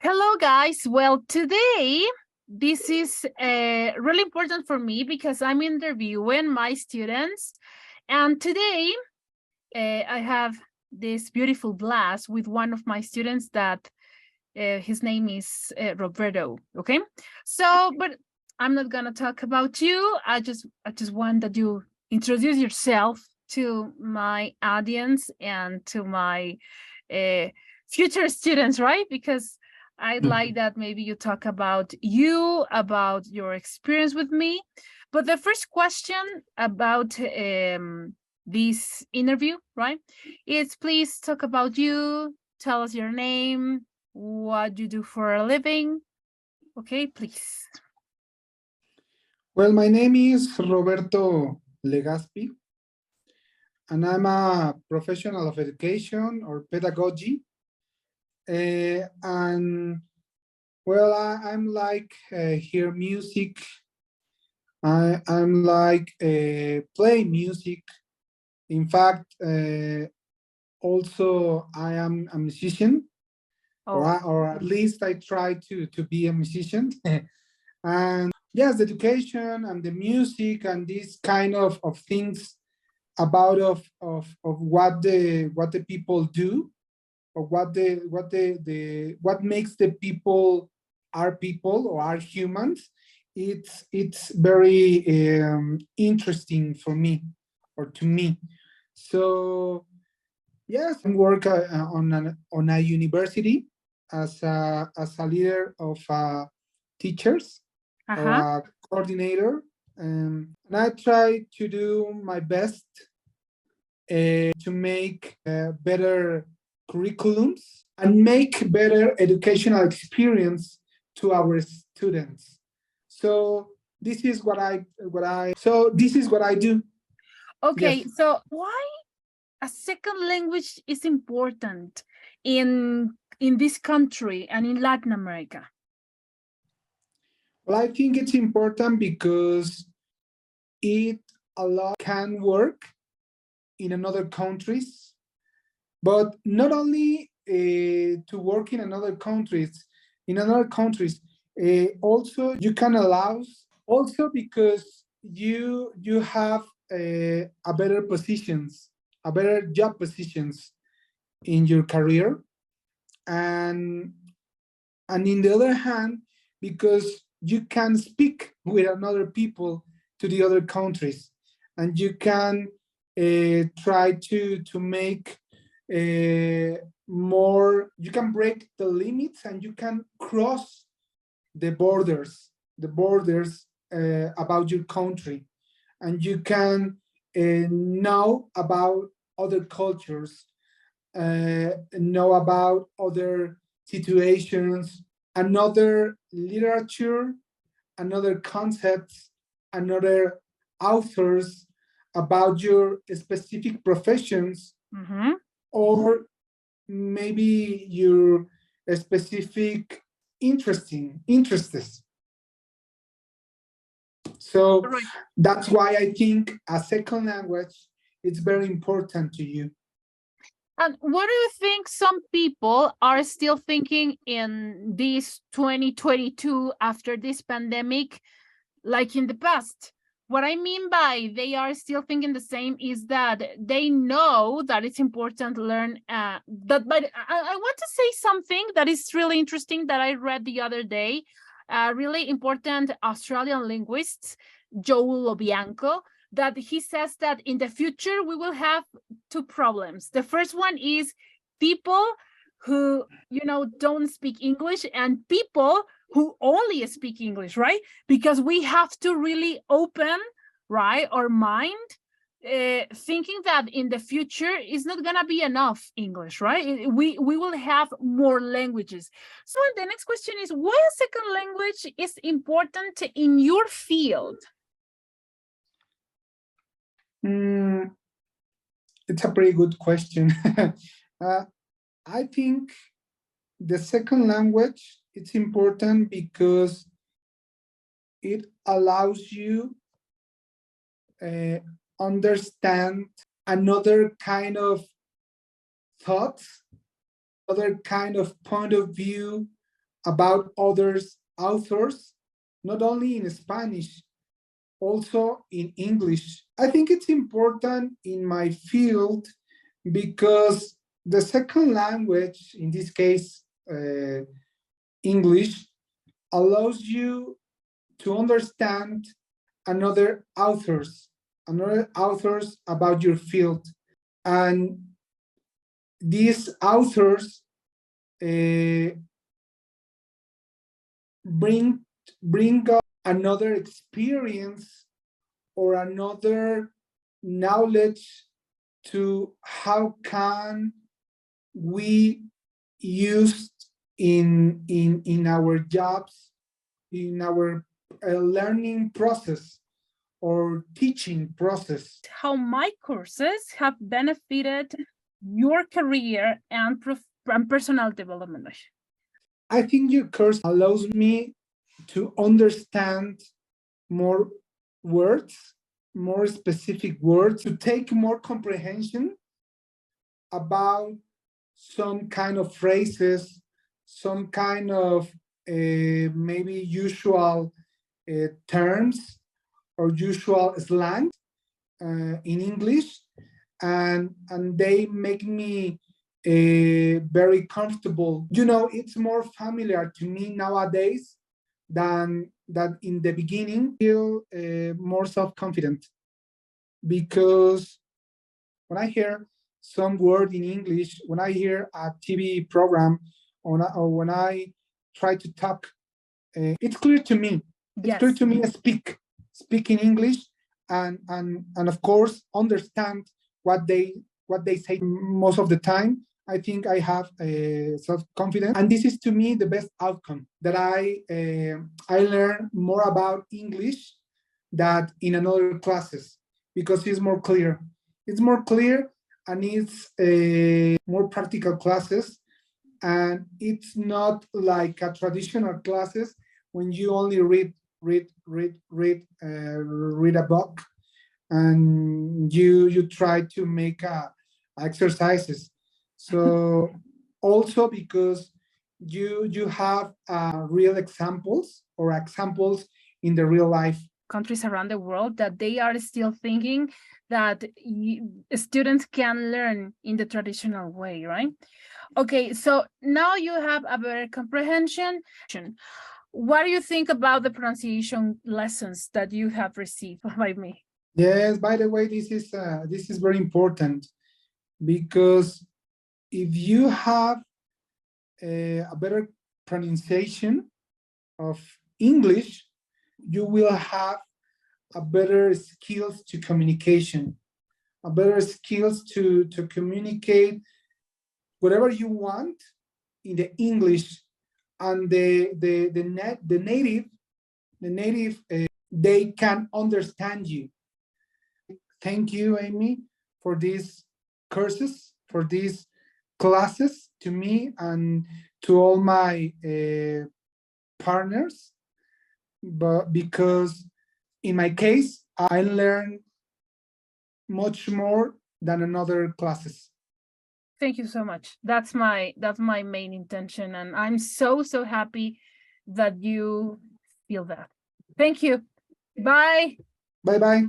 Hello, guys. Well, today this is really important for me because I'm interviewing my students. And today I have this beautiful blast with one of my students that his name is Roberto. Okay. So, but I'm not going to talk about you. I just want that you introduce yourself to my audience and to my uh, future students, right? Because I'd like that maybe you talk about you, about your experience with me. But the first question about this interview, right, is please talk about you, tell us your name, what you do for a living. Okay, please. Well, my name is Roberto Legaspi, and I'm a professional of education or pedagogy. And well, I'm like hear music. I'm like play music. In fact, also I am a musician, Oh, or at least I try to be a musician. And yes, the education and the music and these kind of things about of what the people do, or what makes the people or are humans. It's very interesting for me, or to me. So yes, I work on a university as a leader of teachers, or uh-huh. a coordinator. And I try to do my best to make better curriculums and make better educational experience to our students. So this is what I do. Okay, Yes. so why a second language is important in this country and in Latin America? Well, I think it's important because it can work in another countries, but not only to work in other countries, also you can allow, also because you have a better positions, a better job positions in your career. And and in the other hand, because you can speak with another people to the other countries, and you can try to make more, you can break the limits, and you can cross the borders about your country, and you can know about other cultures, know about other situations, another literature, another concepts, another authors about your specific professions, Mm-hmm. or maybe your specific interests. So Right. that's why I think a second language is very important to you. And what do you think some people are still thinking in this 2022 after this pandemic, like in the past? What I mean by they are still thinking the same is that they know that it's important to learn that. But I want to say something that is really interesting that I read the other day. Really important Australian linguist, Joel Obianco, that he says that in the future we will have two problems. The first one is people who don't speak English, and people who only speak English, right? Because we have to really open, right, our mind, thinking that in the future it's not gonna be enough English, right? We will have more languages. So the next question is, why a second language is important in your field? Mm, it's a pretty good question. uh, I think the second language, it's important because it allows you uh, understand another kind of thoughts, other kind of point of view, about others authors, not only in Spanish, also in English. I think it's important in my field because the second language, in this case, English, allows you to understand another authors about your field. And these authors uh, bring up another experience or another knowledge to how can we use in our jobs, in our learning process or teaching process. How my courses have benefited your career and personal development. I think your course allows me to understand more words, more specific words, to take more comprehension about some kind of phrases, some kind of maybe usual terms or usual slang in English, and they make me very comfortable. You know, it's more familiar to me nowadays than that in the beginning. I feel more self-confident because when I hear some word in English, when I hear a TV program, or when I try to talk, it's clear to me. It's clear to me. I speak in English, and of course understand what they say most of the time. I think I have self-confidence, and this is to me the best outcome that I learn more about English than in another classes because it's more clear. It's more clear, and it's more practical classes, and it's not like a traditional classes when you only read a book and you try to make exercises. So also because you have real examples or examples in the real life. Countries around the world that they are still thinking that students can learn in the traditional way, right? Okay, so now you have a better comprehension. What do you think about the pronunciation lessons that you have received by me? Yes, by the way, this is very important because if you have a better pronunciation of English, you will have a better skills to communication, a better skills to communicate whatever you want in the English, and the native they can understand you. Thank you, Amy, for these courses, for these classes, to me and to all my partners. But because in my case, I learned much more than another classes. Thank you so much. That's my main intention, and I'm so happy that you feel that. Thank you. Bye. Bye. Bye.